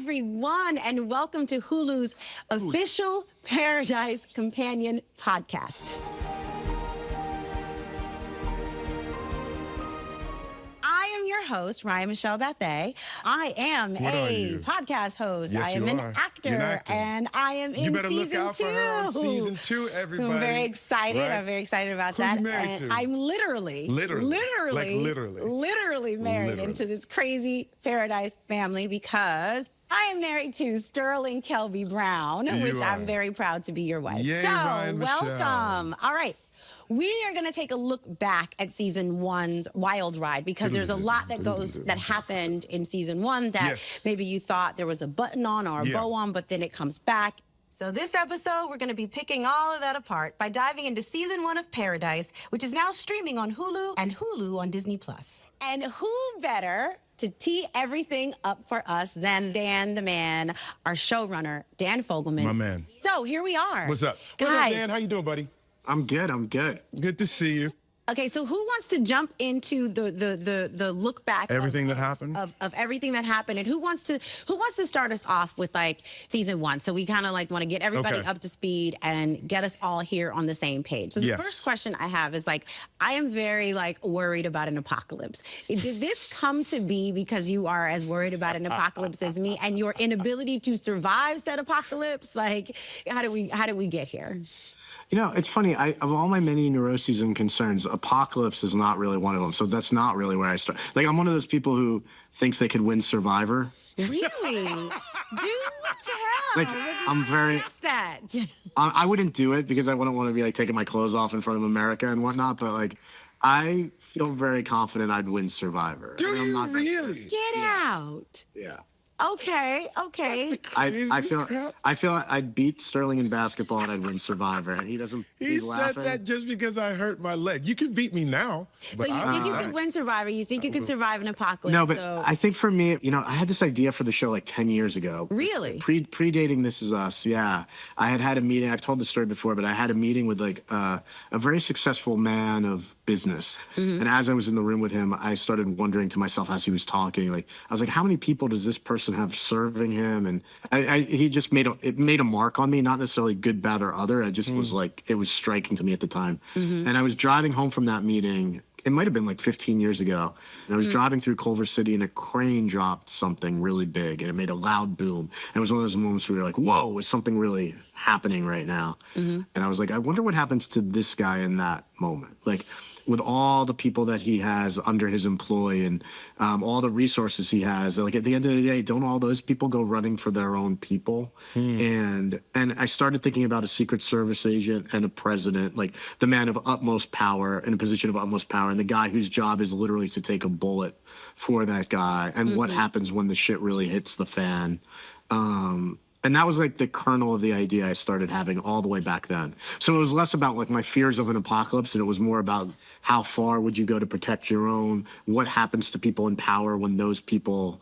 everyone, and welcome to Hulu's official Paradise Companion podcast. I am your host, Ryan Michelle Bathé. I am a podcast host. Yes, I am an actor, and I am in season 2. Season 2, everybody. I'm very excited. Right? I'm very excited about Who's that. you married And to? I'm literally married into this crazy Paradise family because I am married to Sterling Kelby Brown, which I'm very proud to be your wife. Yay, so Ryan welcome. Michelle. All right. We are going to take a look back at season 1's wild ride because there's a lot that happened in season 1 that maybe you thought there was a button on or a bow on, but then it comes back. So this episode, we're going to be picking all of that apart by diving into season 1 of Paradise, which is now streaming on Hulu and Hulu on Disney+. And who better to tee everything up for us than Dan the Man, our showrunner, Dan Fogelman. My man. So here we are. What's up? Guys. What's up, Dan? How you doing, buddy? I'm good. Good to see you. Okay, so who wants to jump into the look back Everything that happened? Of everything that happened, and who wants to start us off with like season 1? So we kind of like want to get everybody up to speed and get us all here on the same page. So the first question I have is like, I am very like worried about an apocalypse. Did this come to be because you are as worried about an apocalypse as me, and your inability to survive said apocalypse? Like, how do we get here? You know, it's funny. Of all my many neuroses and concerns, apocalypse is not really one of them. So that's not really where I start. Like, I'm one of those people who thinks they could win Survivor. Really? Do tell. Like, I'm very. That. I wouldn't do it because I wouldn't want to be like taking my clothes off in front of America and whatnot. But like, I feel very confident I'd win Survivor. Do you really? Get out. Yeah. Okay. I feel I'd beat Sterling in basketball and I'd win Survivor, and he doesn't. He said that just because I hurt my leg. You can beat me now. So you think you could win Survivor? You think you could survive an apocalypse? No, but I think for me, you know, I had this idea for the show like 10 years ago. Really? Predating This Is Us, yeah. I had a meeting. I've told the story before, but I had a meeting with like a very successful man of business. And as I was in the room with him, I started wondering to myself as he was talking, like, I was like, how many people does this person have serving him? And he just made a mark on me, not necessarily good, bad, or other. I just was like, it was striking to me at the time. And I was driving home from that meeting. It might have been like 15 years ago. And I was driving through Culver City and a crane dropped something really big and it made a loud boom. And it was one of those moments where you're like, whoa, is something really happening right now? And I was like, I wonder what happens to this guy in that moment. Like, with all the people that he has under his employ and all the resources he has, like at the end of the day, don't all those people go running for their own people? And I started thinking about a Secret Service agent and a president, like the man of utmost power in a position of utmost power, and the guy whose job is literally to take a bullet for that guy, and what happens when the shit really hits the fan. And that was like the kernel of the idea I started having all the way back then. So it was less about like my fears of an apocalypse, and it was more about how far would you go to protect your own? What happens to people in power when those people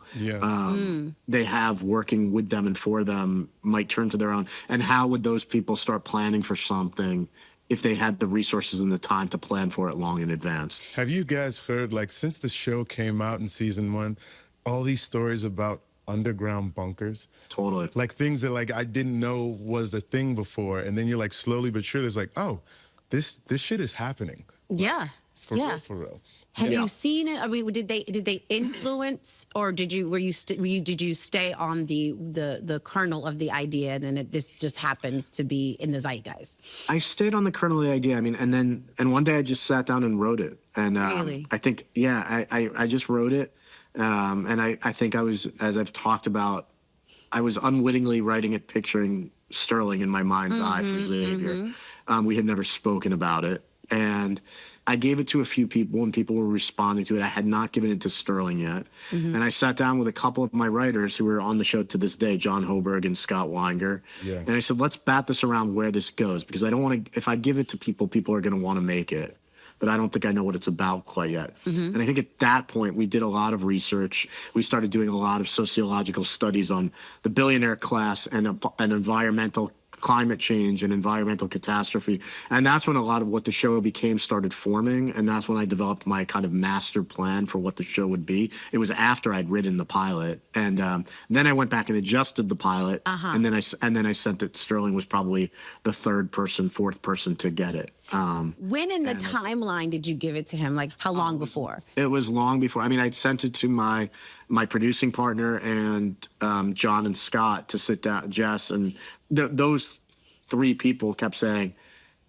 they have working with them and for them might turn to their own? And how would those people start planning for something if they had the resources and the time to plan for it long in advance? Have you guys heard, like, since the show came out in season 1, all these stories about underground bunkers? Totally. Like things that like I didn't know was a thing before, and then you're like slowly but surely it's like, oh, this shit is happening. Yeah. For real. Have you seen it? I mean, did they influence, or did you stay on the kernel of the idea, and then this just happens to be in the zeitgeist? I stayed on the kernel of the idea. I mean, and one day I just sat down and wrote it. And really? I think, I just wrote it. And I think I was, as I've talked about, I was unwittingly writing it, picturing Sterling in my mind's eye for Xavier. We had never spoken about it. And I gave it to a few people, and people were responding to it. I had not given it to Sterling yet. And I sat down with a couple of my writers who are on the show to this day, John Hoberg and Scott Weinger. And I said, let's bat this around where this goes, because I don't want to, if I give it to people, people are going to want to make it. But I don't think I know what it's about quite yet. And I think at that point, we did a lot of research. We started doing a lot of sociological studies on the billionaire class and environmental climate change and environmental catastrophe. And that's when a lot of what the show became started forming. And that's when I developed my kind of master plan for what the show would be. It was after I'd written the pilot. And then I went back and adjusted the pilot. And then I sent it. Sterling was probably the fourth person to get it. When in the timeline did you give it to him? Like how long before? It was long before. I mean, I'd sent it to my producing partner and John and Scott to sit down, Jess, and those three people kept saying,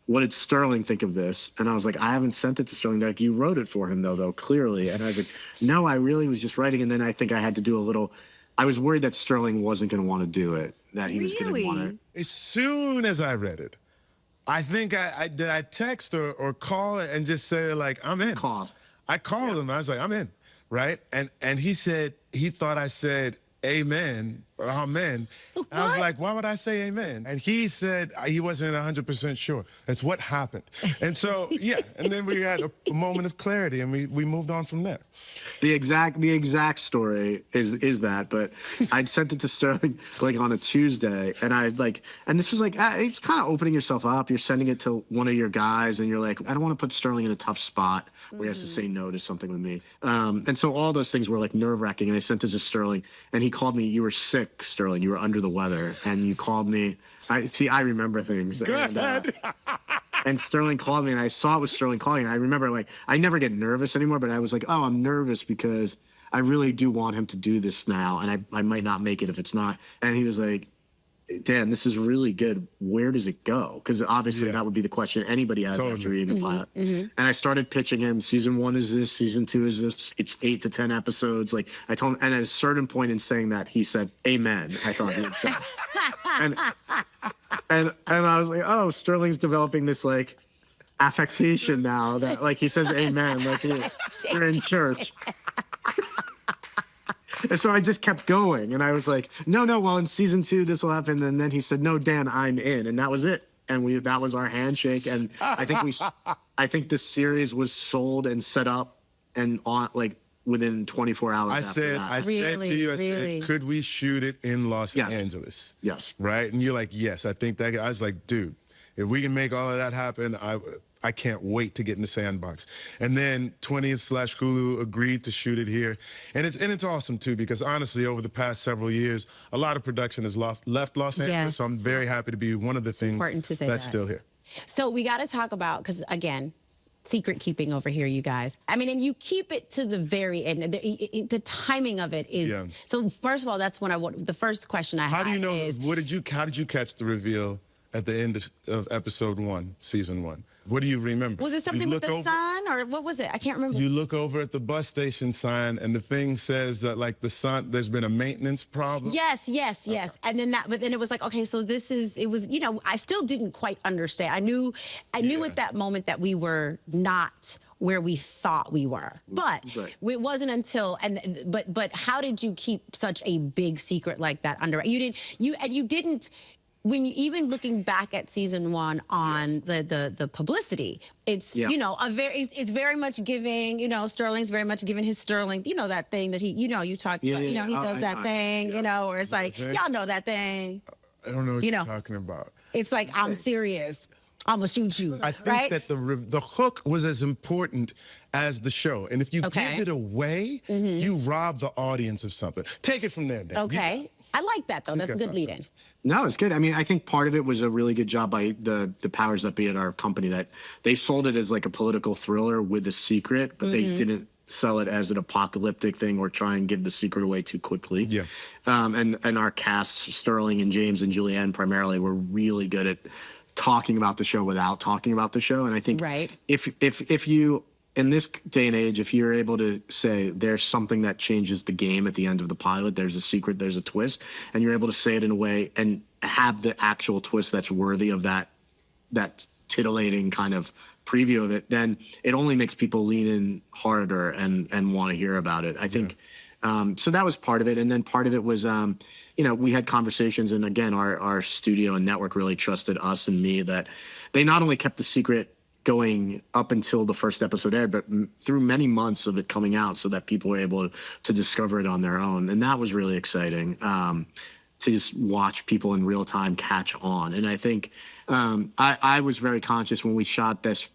"What did Sterling think of this?" And I was like, "I haven't sent it to Sterling." They're like, "You wrote it for him though, clearly." And I was like, "No, I really was just writing." And then I think I had to do a little. I was worried that Sterling wasn't going to want to do it. That he was going to want to. As soon as I read it, I think I text or call and just say like, "I'm in." I called him. I was like, "I'm in," right? And he said he thought I said amen or amen. I was like, "Why would I say amen?" And he said he wasn't 100% sure. That's what happened. And so yeah, and then we had a moment of clarity, and we moved on from there. The exact story is that, but I'd sent it to Sterling like on a Tuesday, and and this was like, it's kind of opening yourself up. You're sending it to one of your guys, and you're like, I don't want to put Sterling in a tough spot where he has to say no to something with me. And so all those things were like nerve-wracking, and I sent it to Sterling, and he called me. "You were sick, Sterling. You were under the weather," and you called me. I remember things. Go ahead. And Sterling called me, and I saw it was Sterling calling. And I remember, like, I never get nervous anymore, but I was like, oh, I'm nervous because I really do want him to do this now, and I might not make it if it's not. And he was like, Dan, this is really good. Where does it go? Because obviously that would be the question anybody has after reading the pilot. And I started pitching him, season 1 is this, season 2 is this. It's 8 to 10 episodes. Like I told him, and at a certain point in saying that, he said, amen, I thought he would say. and I was like, oh, Sterling's developing this like affectation now that like he says amen, like you're in church. And so I just kept going, and I was like, no, well, in season 2, this will happen. And then he said, no, Dan, I'm in. And that was it. And that was our handshake. And I think this series was sold and set up and on like within 24 hours. I said to you, said, could we shoot it in Los Angeles? Yes. Right. And you're like, yes, I think that. I was like, dude, if we can make all of that happen, I can't wait to get in the sandbox. And then 20th/Hulu agreed to shoot it here. And it's awesome too, because honestly, over the past several years, a lot of production has left Los Angeles. Yes. So I'm very happy to be one of the things that's still here. So we got to talk about, because again, secret keeping over here, you guys. I mean, and you keep it to the very end. The timing of it is, so first of all, that's when the first question I have is. How do you know, how did you catch the reveal at the end of episode 1, season 1? What do you remember? Was it something with the sun, or what was it? I can't remember. You look over at the bus station sign, and the thing says that, like, the sun, there's been a maintenance problem. Yes. Okay. And then but then it was like, okay, so it was, you know, I still didn't quite understand. I knew at that moment that we were not where we thought we were, but it wasn't until, but how did you keep such a big secret like that under? You didn't. When you, even looking back at season 1 on the publicity, it's you know it's very much giving, you know, Sterling's very much giving his Sterling, you know, that thing that he, you know, you talk about, you know, he does that thing, you know, where it's like, y'all know that thing. I don't know what you're talking about. It's like, I'm serious, I'm gonna shoot you. I think that the hook was as important as the show, and if you give it away, you rob the audience of something. Take it from there, Dan. Okay. I like that, though. That's a good lead-in. No, it's good. I mean, I think part of it was a really good job by the powers that be at our company, that they sold it as like a political thriller with a secret, but they didn't sell it as an apocalyptic thing or try and give the secret away too quickly. Yeah. And our cast, Sterling and James and Julianne primarily, were really good at talking about the show without talking about the show. And I think if you, in this day and age, if you're able to say there's something that changes the game at the end of the pilot, there's a secret, there's a twist, and you're able to say it in a way and have the actual twist that's worthy of that titillating kind of preview of it, then it only makes people lean in harder and want to hear about it. I think so that was part of it. And then part of it was, you know, we had conversations, and again, our studio and network really trusted us and me, that they not only kept the secret going up until the first episode aired, but through many months of it coming out, so that people were able to discover it on their own. And that was really exciting. to just watch people in real time catch on. And I think I was very conscious when we shot this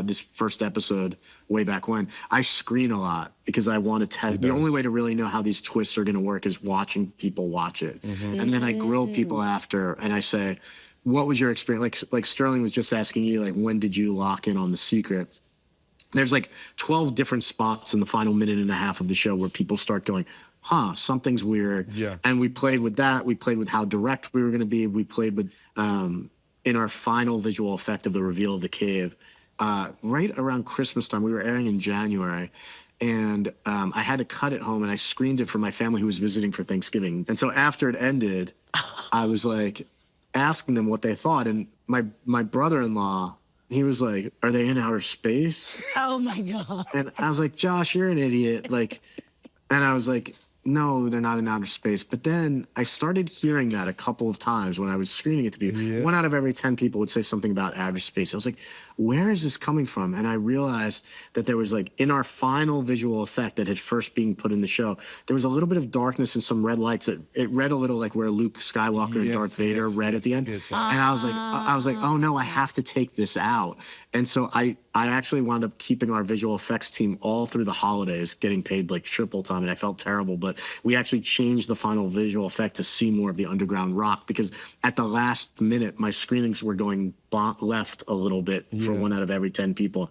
this first episode way back when. I screen a lot because I want to test. The only way to really know how these twists are going to work is watching people watch it. And then I grill people after, and I say, what was your experience? Like Sterling was just asking you, like, when did you lock in on the secret? There's like 12 different spots in the final minute and a half of the show where people start going, huh, something's weird. Yeah. And we played with that. We played with how direct we were going to be. We played with, in our final visual effect of the reveal of the cave, right around Christmas time. We were airing in January. And I had to cut it home, and I screened it for my family who was visiting for Thanksgiving. And so after it ended, I was like asking them what they thought. And my brother-in-law, he was like, are they in outer space? Oh my God. And I was like, Josh, you're an idiot. Like, and I was like, no, they're not in outer space. But then I started hearing that a couple of times when I was screening it to people. Yeah. 1 out of every 10 people would say something about outer space. I was like, where is this coming from? And I realized that there was, like, in our final visual effect that had first being put in the show, there was a little bit of darkness and some red lights. That it read a little like where Luke Skywalker and Darth Vader read at the end. And I was like, oh no, I have to take this out. And so I actually wound up keeping our visual effects team all through the holidays, getting paid like triple time, and I felt terrible. But we actually changed the final visual effect to see more of the underground rock, because at the last minute, my screenings were going left a little bit for 1 out of every 10 people.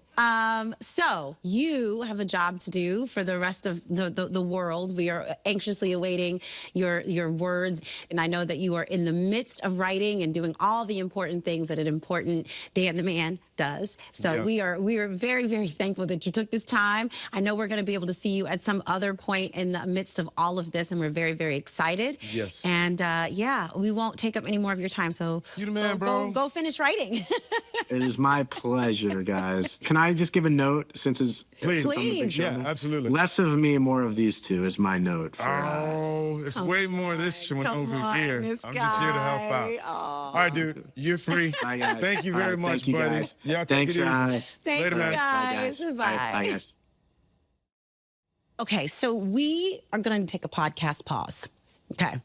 So you have a job to do for the rest of the world. We are anxiously awaiting your words. And I know that you are in the midst of writing and doing all the important things that an important Dan the Man does. So we are very, very thankful that you took this time. I know we're going to be able to see you at some other point in the midst of all of this, and we're very, very excited. Yes. And yeah, we won't take up any more of your time. So you the man, bro. Go finish writing. It is my pleasure, guys. Can I just give a note since it's Please. Yeah, absolutely. Less of me, more of these two is my note. It's way more of this one over here. I'm just here to help out. All right, dude. You're free. Bye, guys. Thank you very much, thank you, buddy. guys. Y'all take Thanks, it easy. guys. Thank Later, you, man. guys. Bye, guys. Bye, guys. Okay, so we are going to take a podcast pause. Okay.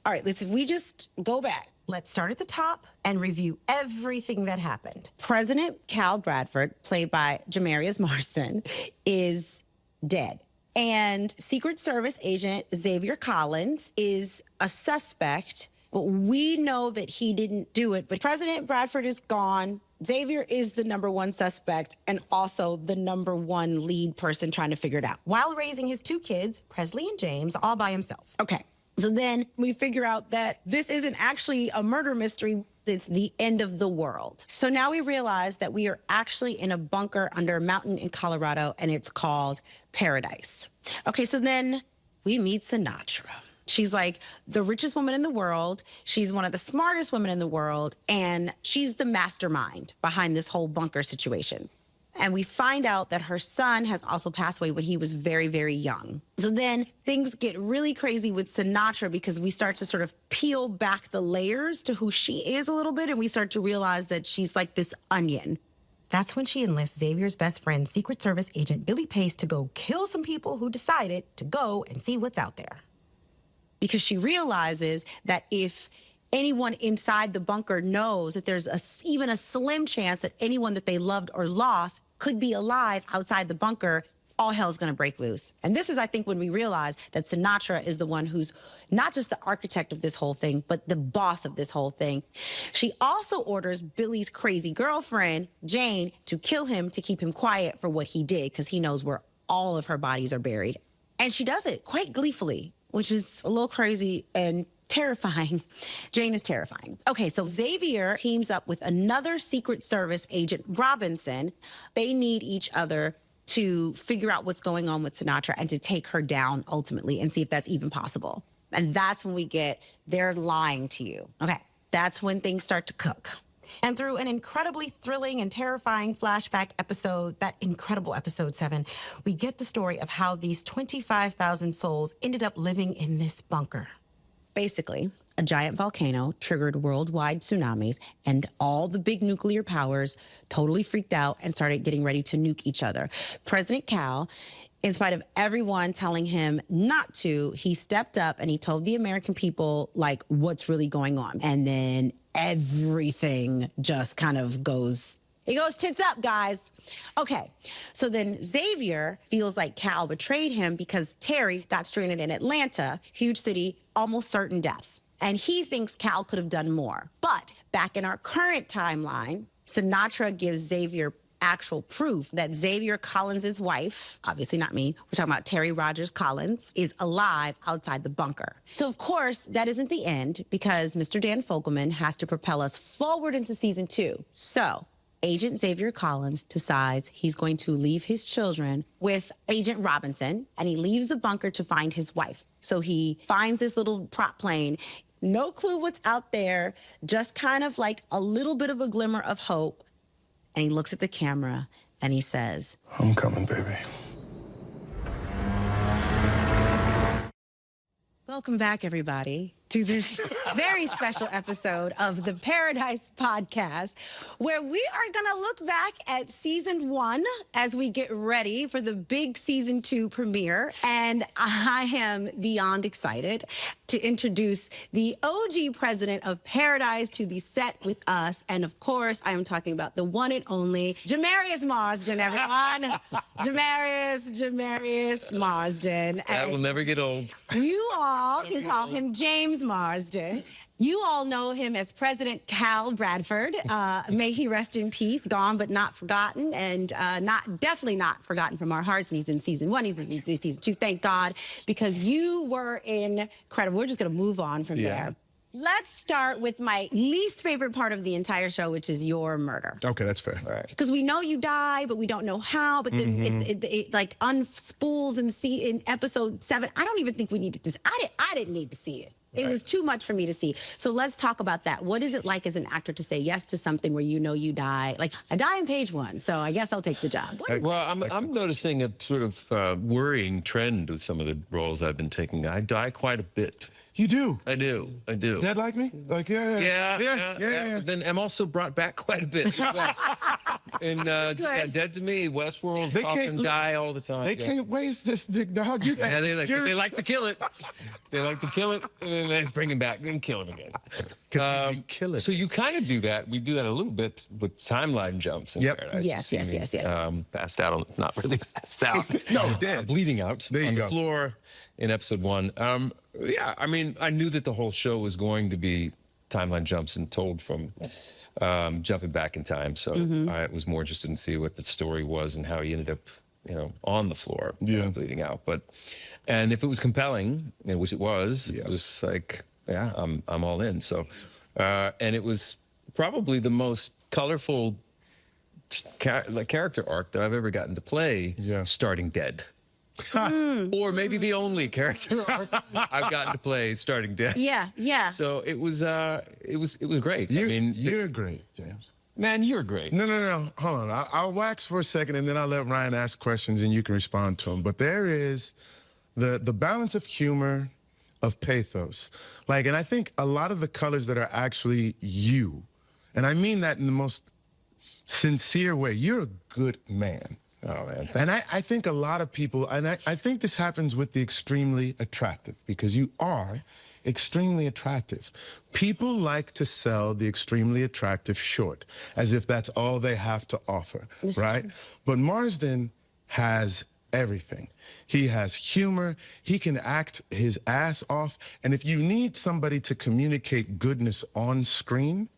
All right, if we just go back. Let's start at the top and review everything that happened. President Cal Bradford, played by Jamarius Marsden, is dead. And Secret Service agent Xavier Collins is a suspect, but we know that he didn't do it. But President Bradford is gone. Xavier is the #1 suspect and also the #1 lead person trying to figure it out, while raising his 2 kids, Presley and James, all by himself. Okay. So then we figure out that this isn't actually a murder mystery. It's the end of the world. So now we realize that we are actually in a bunker under a mountain in Colorado, and it's called Paradise. Okay, so then we meet Sinatra. She's like the richest woman in the world. She's one of the smartest women in the world, and she's the mastermind behind this whole bunker situation. And we find out that her son has also passed away when he was very, very young. So then things get really crazy with Sinatra, because we start to sort of peel back the layers to who she is a little bit, and we start to realize that she's like this onion. That's when she enlists Xavier's best friend, Secret Service agent Billy Pace, to go kill some people who decided to go and see what's out there. Because she realizes that if anyone inside the bunker knows that there's even a slim chance that anyone that they loved or lost could be alive outside the bunker, all hell's gonna break loose. And this is, I think, when we realize that Sinatra is the one who's not just the architect of this whole thing, but the boss of this whole thing. She also orders Billy's crazy girlfriend, Jane, to kill him to keep him quiet for what he did, because he knows where all of her bodies are buried. And she does it quite gleefully, which is a little crazy and terrifying. Jane is terrifying. Okay, so Xavier teams up with another Secret Service agent, Robinson. They need each other to figure out what's going on with Sinatra and to take her down ultimately and see if that's even possible. And that's when we get, they're lying to you. Okay, that's when things start to cook. And through an incredibly thrilling and terrifying flashback episode, that incredible episode 7, we get the story of how these 25,000 souls ended up living in this bunker. Basically, a giant volcano triggered worldwide tsunamis, and all the big nuclear powers totally freaked out and started getting ready to nuke each other. President Cal In spite of everyone telling him not to, he stepped up and he told the American people, like, what's really going on. And then everything just kind of goes, it goes tits up, guys. Okay, so then Xavier feels like Cal betrayed him because Terry got stranded in Atlanta, huge city, almost certain death. And he thinks Cal could have done more. But back in our current timeline, Sinatra gives Xavier actual proof that Xavier Collins' wife, obviously not me, we're talking about Terry Rogers Collins, is alive outside the bunker. So of course, that isn't the end because Mr. Dan Fogelman has to propel us forward into season 2. So Agent Xavier Collins decides he's going to leave his children with Agent Robinson, and he leaves the bunker to find his wife. So he finds this little prop plane, no clue what's out there, just kind of like a little bit of a glimmer of hope. And he looks at the camera and he says, I'm coming, baby. welcome back, everybody, to this very special episode of the Paradise Podcast, where we are going to look back at season 1 as we get ready for the big season 2 premiere. And I am beyond excited to introduce the OG president of Paradise to the set with us. And of course, I am talking about the one and only Jamarius Marsden, everyone. Jamarius Marsden. That will never get old. You all can call him James Marsden. You all know him as President Cal Bradford. May he rest in peace, gone but not forgotten, and definitely not forgotten from our hearts. And he's in season 1, he's in season 2, thank God, because you were incredible. We're just gonna move on from there. Let's start with my least favorite part of the entire show, which is your murder. Okay, that's fair. Because we know you die, but we don't know how. But then it like unspools in episode 7. I don't even think we needed to. I didn't need to see it. It was too much for me to see. So let's talk about that. What is it like as an actor to say yes to something where you know you die? Like, I die in page 1, so I guess I'll take the job. Well, I'm noticing a sort of worrying trend with some of the roles I've been taking. I die quite a bit. You do? I do. Dead like me? Like, yeah. Then I'm also brought back quite a bit. And Dead to Me, Westworld, often die all the time. They can't waste this big dog. They like to kill it. They like to kill it, and then they just bring him back and kill him again. Kill it. So you kind of do that. We do that a little bit with timeline jumps in Paradise. Yes. Passed out, not really passed out. No, dead. Bleeding out on the floor in episode 1. Yeah, I mean, I knew that the whole show was going to be timeline jumps and told from jumping back in time. So I was more interested in see what the story was and how he ended up, on the floor, bleeding out. And if it was compelling, which it was like, I'm all in. So, and it was probably the most colorful character arc that I've ever gotten to play, starting dead. Or maybe the only character arc I've gotten to play starting dead. Yeah. So it was great. You're great, James. Man, you're great. No. Hold on. I'll wax for a second, and then I'll let Ryan ask questions, and you can respond to them. But there is the balance of humor, of pathos. And I think a lot of the colors that are actually you, and I mean that in the most sincere way. You're a good man. Oh, man. And I think a lot of people, and I think this happens with the extremely attractive, because you are extremely attractive. People like to sell the extremely attractive short, as if that's all they have to offer, right? But Marsden has everything. He has humor, he can act his ass off, and if you need somebody to communicate goodness on screen,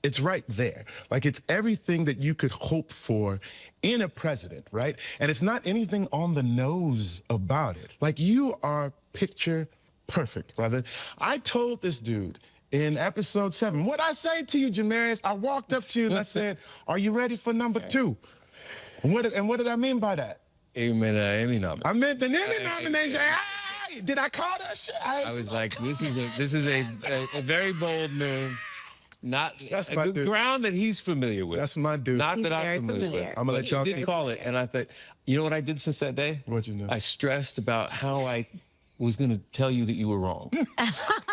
it's right there. It's everything that you could hope for in a president, right? And it's not anything on the nose about it. You are picture perfect, brother. I told this dude in episode 7, what I say to you, Jamarius, I walked up to you and I said, are you ready for number 2? And what did I mean by that? You meant an Emmy nomination. I meant an Emmy nomination. Hey, did I call that shit? I was like, this is a very bold move. That's my dude. Ground that he's familiar with. That's my dude. Not that I'm familiar with. I'm gonna let y'all did call it, and I thought, you know what I did since that day? What'd you do? I stressed about how I was going to tell you that you were wrong.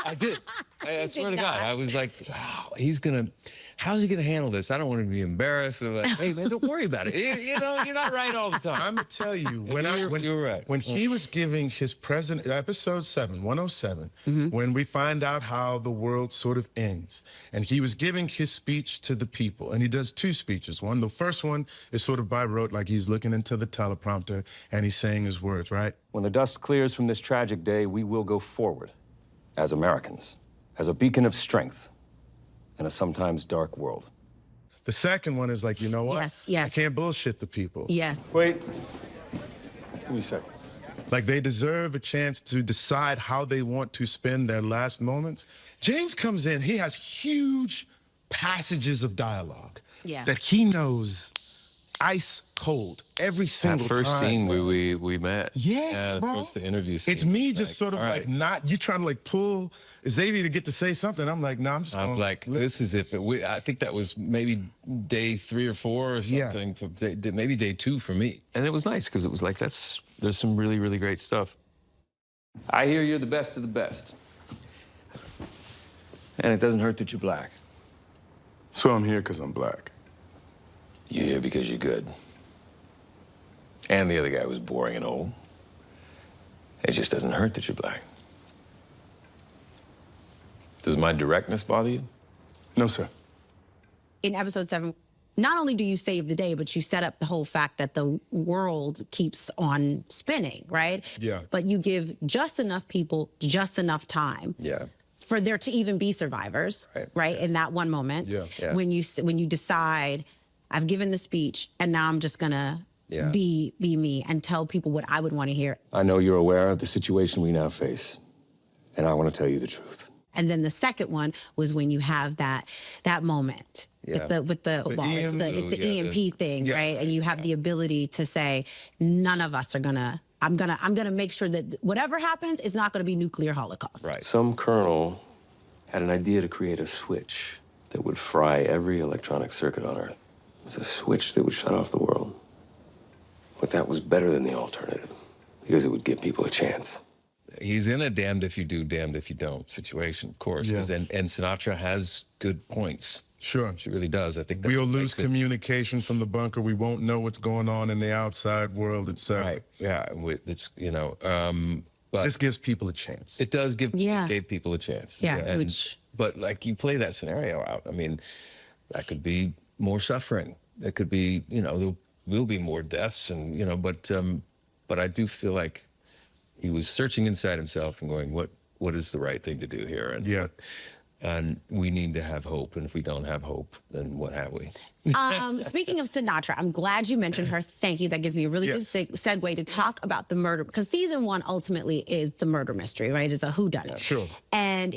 I did. I swear to God. I was like, wow, he's going to... how's he going to handle this? I don't want him to be embarrassed. They're like, hey, man, don't worry about it. You know, you're not right all the time. I'm going to tell you, You're right. When he was giving his president, episode 7, 107, when we find out how the world sort of ends, and he was giving his speech to the people, and he does 2 speeches. The first one is sort of by rote, like he's looking into the teleprompter, and he's saying his words, right? When the dust clears from this tragic day, we will go forward as Americans, as a beacon of strength in a sometimes dark world. The second one is like, you know what? Yes. I can't bullshit the people. Yes. Wait. Give me a second. Like they deserve a chance to decide how they want to spend their last moments. James comes in, he has huge passages of dialogue that he knows ice cold every single That time. first scene we met. Yes, bro. First the interview scene. It's me just sort of all like right. not, you trying to like pull Xavier to get to say something. I'm like, nah, I'm just I was like, this is if it, I think that was maybe day 3 or 4 or something, maybe day 2 for me. And it was nice because it was like, there's some really, really great stuff. I hear you're the best of the best. And it doesn't hurt that you're black. So I'm here because I'm black. You're here because you're good. And the other guy was boring and old. It just doesn't hurt that you're black. Does my directness bother you? No, sir. In episode 7, not only do you save the day, but you set up the whole fact that the world keeps on spinning, right? Yeah. But you give just enough people just enough time. Yeah. For there to even be survivors, right? In that one moment, when you decide, I've given the speech, and now I'm just gonna be me and tell people what I would want to hear. I know you're aware of the situation we now face, and I want to tell you the truth. And then the second one was when you have that moment with the EMP thing, right? And you have the ability to say, none of us are gonna. I'm gonna make sure that whatever happens is not gonna be nuclear holocaust. Right. Some colonel had an idea to create a switch that would fry every electronic circuit on Earth. It's a switch that would shut off the world. But that was better than the alternative because it would give people a chance. He's in a damned if you do, damned if you don't situation, of course. And Sinatra has good points. Sure. She really does. I think that's we'll what lose makes communication from the bunker. We won't know what's going on in the outside world, etc. Right. Yeah. It's, you know, but this gives people a chance. it does give gave people a chance. Yeah, And, but like you play that scenario out. I mean, that could be more suffering. It could be, you know, there will be more deaths, and you know, but I do feel like he was searching inside himself and going, what is the right thing to do here? And and we need to have hope. And if we don't have hope, then what have we? Speaking of Sinatra, I'm glad you mentioned her. Thank you. That gives me a really good segue to talk about the murder, because season 1 ultimately is the murder mystery, right? It's a whodunit. Sure. And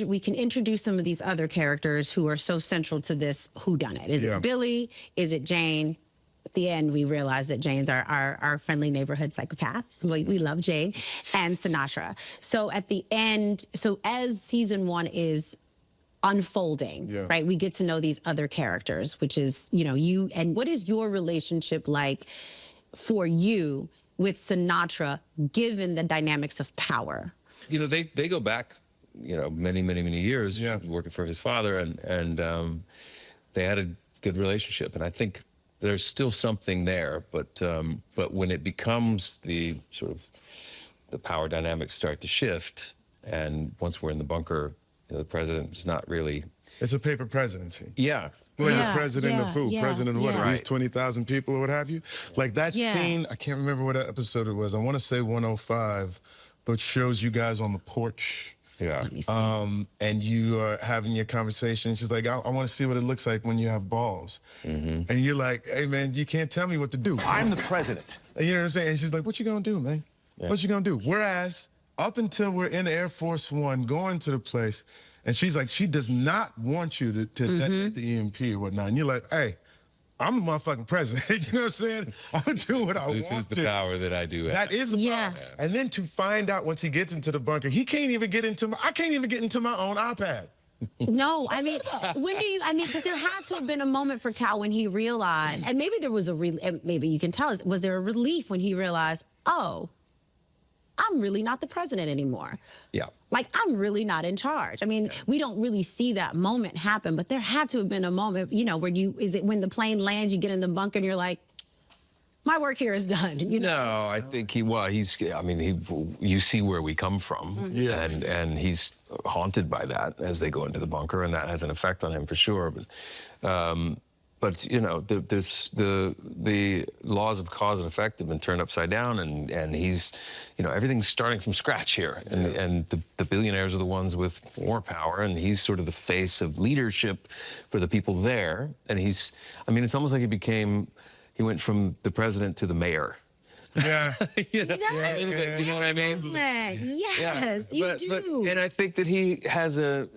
we can introduce some of these other characters who are so central to this whodunit. Is it Billy? Is it Jane? At the end, we realize that Jane's our friendly neighborhood psychopath. We love Jane and Sinatra. So at the end, so as season 1 is unfolding, right? We get to know these other characters, which is, you know, you, and what is your relationship like for you with Sinatra, given the dynamics of power? You know, they go back, you know, many years working for his father, and they had a good relationship. And I think there's still something there, but when it becomes the sort of the power dynamics start to shift, and once we're in the bunker, you know, the president is not really. It's a paper presidency. Yeah. Well, the president of who? President of what? At least 20,000 people or what have you? Like that scene, I can't remember what episode it was. I want to say 105, but shows you guys on the porch. Yeah. Let me see. And you are having your conversation. She's like, I want to see what it looks like when you have balls. And you're like, hey, man, you can't tell me what to do. I'm the president. And you know what I'm saying? And she's like, what you going to do, man? What you going to do? Whereas up until we're in Air Force One going to the place, and she's like, she does not want you to detonate the EMP or whatnot. And you're like, hey, I'm the motherfucking president. You know what I'm saying? I'm going to do what I want to. This is the power that I do have. That is the power. And then to find out once he gets into the bunker, he can't even get into I can't even get into my own iPad. No, I mean, because there had to have been a moment for Cal when he realized, and maybe there was maybe you can tell us, was there a relief when he realized, oh, I'm really not the president anymore. Yeah. Like, I'm really not in charge. I mean, we don't really see that moment happen, but there had to have been a moment, you know, where is it when the plane lands, you get in the bunker and you're like, my work here is done. You know? No, I think you see where we come from, and he's haunted by that as they go into the bunker, and that has an effect on him for sure. But you know, the laws of cause and effect have been turned upside down, and he's, you know, everything's starting from scratch here, and the billionaires are the ones with more power, and he's sort of the face of leadership for the people there, and I mean, it's almost like he went from the president to the mayor. Yeah. You know, you know what I mean? Yes, you do. And I think that he has a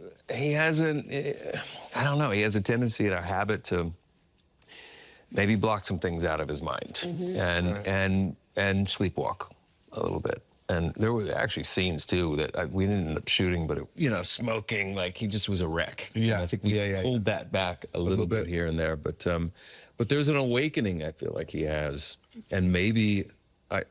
tendency and a habit to maybe block some things out of his mind and sleepwalk a little bit. And there were actually scenes too that we didn't end up shooting, but you know, smoking, like he just was a wreck. Yeah. And I think we pulled that back a little bit here and there, but there's an awakening I feel like he has, and maybe I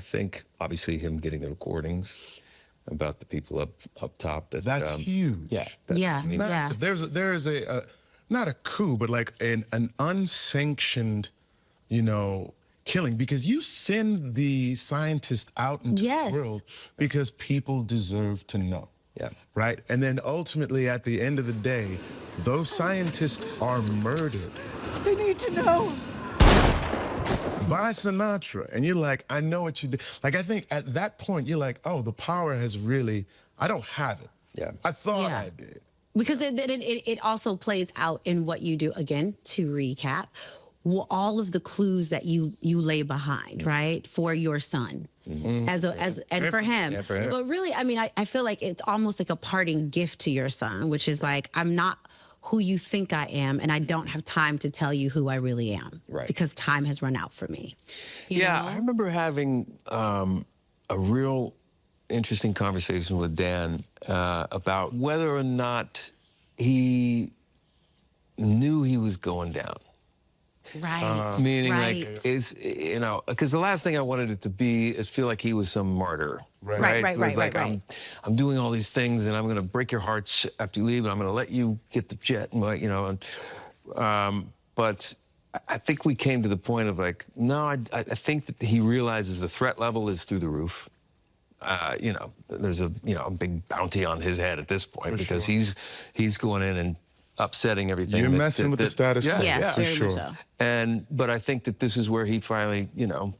think obviously him getting the recordings about the people up top. That's huge. Yeah. Massive. There is a not a coup, but like an unsanctioned, you know, killing, because you send the scientist out into the world because people deserve to know. Yeah. Right? And then ultimately at the end of the day, those scientists are murdered. They need to know. By Sinatra. And you're like, I know what you did. Like, I think at that point, you're like, oh, the power has really, I don't have it. Yeah. I thought I did. Because it also plays out in what you do. Again, to recap, all of the clues that you lay behind, right, for your son, and for him. Yeah, for him. But really, I mean, I feel like it's almost like a parting gift to your son, which is like, I'm not who you think I am, and I don't have time to tell you who I really am, right? Because time has run out for me. You know? I remember having a real interesting conversation with Dan about whether or not he knew he was going down. Right. Meaning, like, you know, because the last thing I wanted it to be is feel like he was some martyr. Right. I'm doing all these things, and I'm going to break your hearts after you leave, and I'm going to let you get the jet, and you know. But I think we came to the point of like, no, I think that he realizes the threat level is through the roof. You know, there's a big bounty on his head at this point because he's going in and upsetting everything. You're messing with the status quo. Yes, for very sure. much so. But I think that this is where he finally, you know,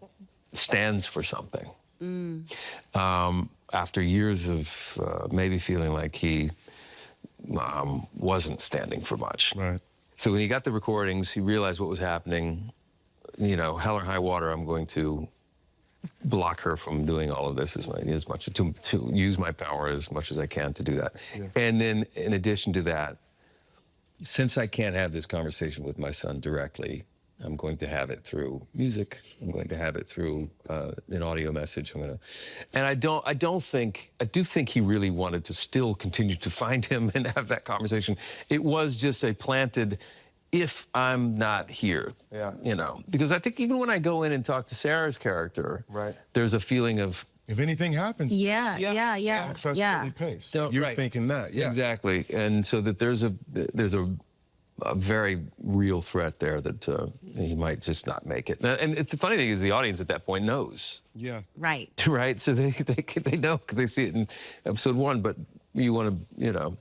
stands for something. After years of maybe feeling like he wasn't standing for much. Right. So when he got the recordings, he realized what was happening. You know, hell or high water, I'm going to block her from doing all of this as much to use my power as much as I can to do that. Yeah. And then in addition to that, since I can't have this conversation with my son directly, I'm going to have it through music. I'm going to have it through an audio message. I do think he really wanted to still continue to find him and have that conversation. It was just a planted, if I'm not here, you know, because I think even when I go in and talk to Sarah's character, there's a feeling of, if anything happens, trust Billy Pace. You're thinking that, exactly, and so that there's a very real threat there that he might just not make it. And it's the funny thing is the audience at that point knows. Yeah. Right. Right. So they know because they see it in episode 1. But you want to, you know.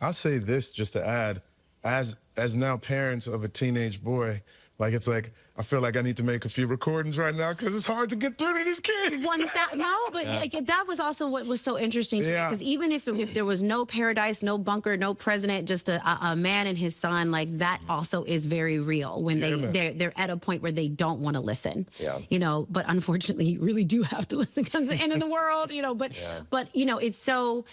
I'll say this just to add, as now parents of a teenage boy, like it's like I feel like I need to make a few recordings right now because it's hard to get through to these kids. That was also what was so interesting to me, because even if there was no paradise, no bunker, no president, just a man and his son, like that also is very real when they're at a point where they don't want to listen. You know, but unfortunately you really do have to listen because it's the end of the world, you know, but you know, it's so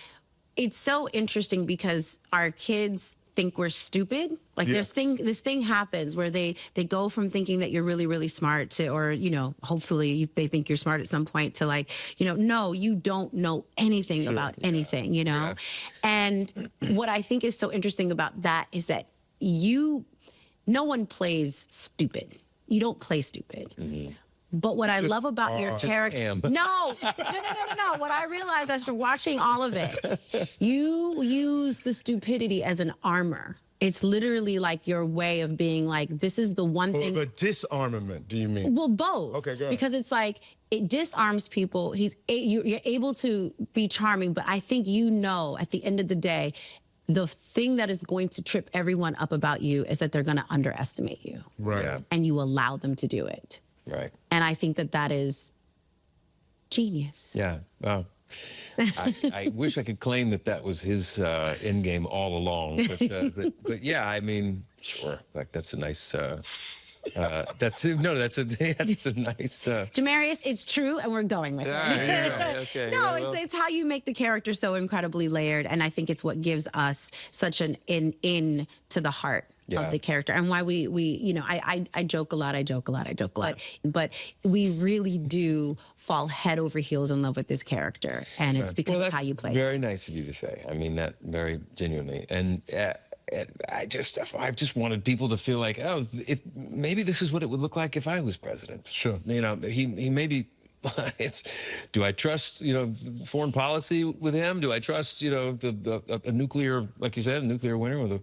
interesting because our kids think we're stupid. Like this thing happens where they go from thinking that you're really, really smart to, or, you know, hopefully they think you're smart at some point, to like, you know, no, you don't know anything about anything, you know? And what I think is so interesting about that is that no one plays stupid. You don't play stupid. But what I love about your character, am. no. What I realized after watching all of it, you use the stupidity as an armor. It's literally like your way of being like, this is the one thing. The disarmament, do you mean? Well, both. Okay, go ahead. Because it's like, it disarms people. You're able to be charming, but I think you know at the end of the day, the thing that is going to trip everyone up about you is that they're going to underestimate you. Right. Yeah. And you allow them to do it. Right. And I think that that is genius. Yeah. Wow. I wish I could claim that that was his end game all along, but yeah, I mean, sure, like that's a nice. That's a nice. Jamarius, it's true, and we're going with it. Yeah, okay. No, Yeah, well. it's how you make the character so incredibly layered, and I think it's what gives us such an in to the heart of the character, and why we I joke a lot, but we really do fall head over heels in love with this character, and it's because of how you play. Very nice of you to say. I mean that very genuinely, and. I just wanted people to feel like, oh, maybe this is what it would look like if I was president. Sure. You know, he maybe. Do I trust foreign policy with him? Do I trust a nuclear, like you said, a nuclear winter?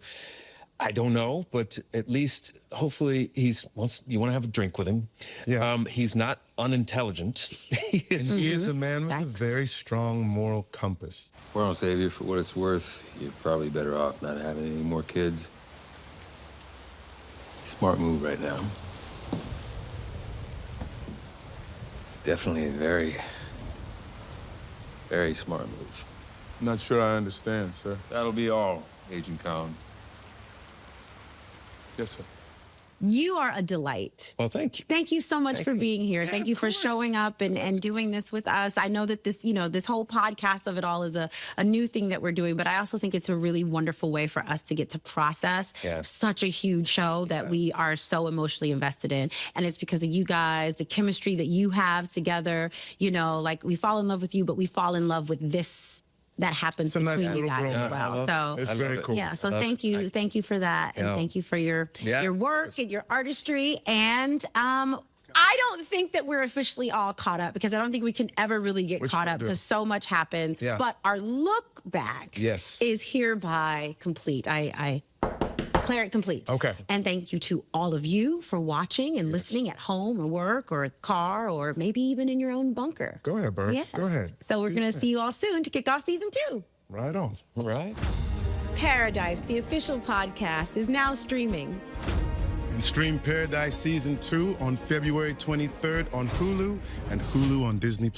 I don't know, but at least hopefully you want to have a drink with him. Yeah. He's not unintelligent. He is a man with a very strong moral compass. Well, Xavier, for what it's worth, you're probably better off not having any more kids. Smart move right now. Definitely a very, very smart move. Not sure I understand, sir. That'll be all, Agent Collins. Yes, sir. You are a delight. Well, thank you. Thank you so much for being here. Thank you for showing up and doing this with us. I know that this whole podcast of it all is a new thing that we're doing, but I also think it's a really wonderful way for us to get to process such a huge show that we are so emotionally invested in. And it's because of you guys, the chemistry that you have together, like we fall in love with you, but we fall in love with this that happens between you guys as well. So It's very cool. yeah, so thank you for that, and thank you for your work and your artistry. And I don't think that we're officially all caught up, because I don't think we can ever really get caught up, because so much happens. Yeah. But our look back is hereby complete. I declare it complete. Okay. And thank you to all of you for watching and listening at home or work or car or maybe even in your own bunker. Go ahead, Bert. Yes. Go ahead. So we're going to see you all soon to kick off season 2. Right on. All right. Paradise, the official podcast, is now streaming. And stream Paradise Season 2 on February 23rd on Hulu and Hulu on Disney+.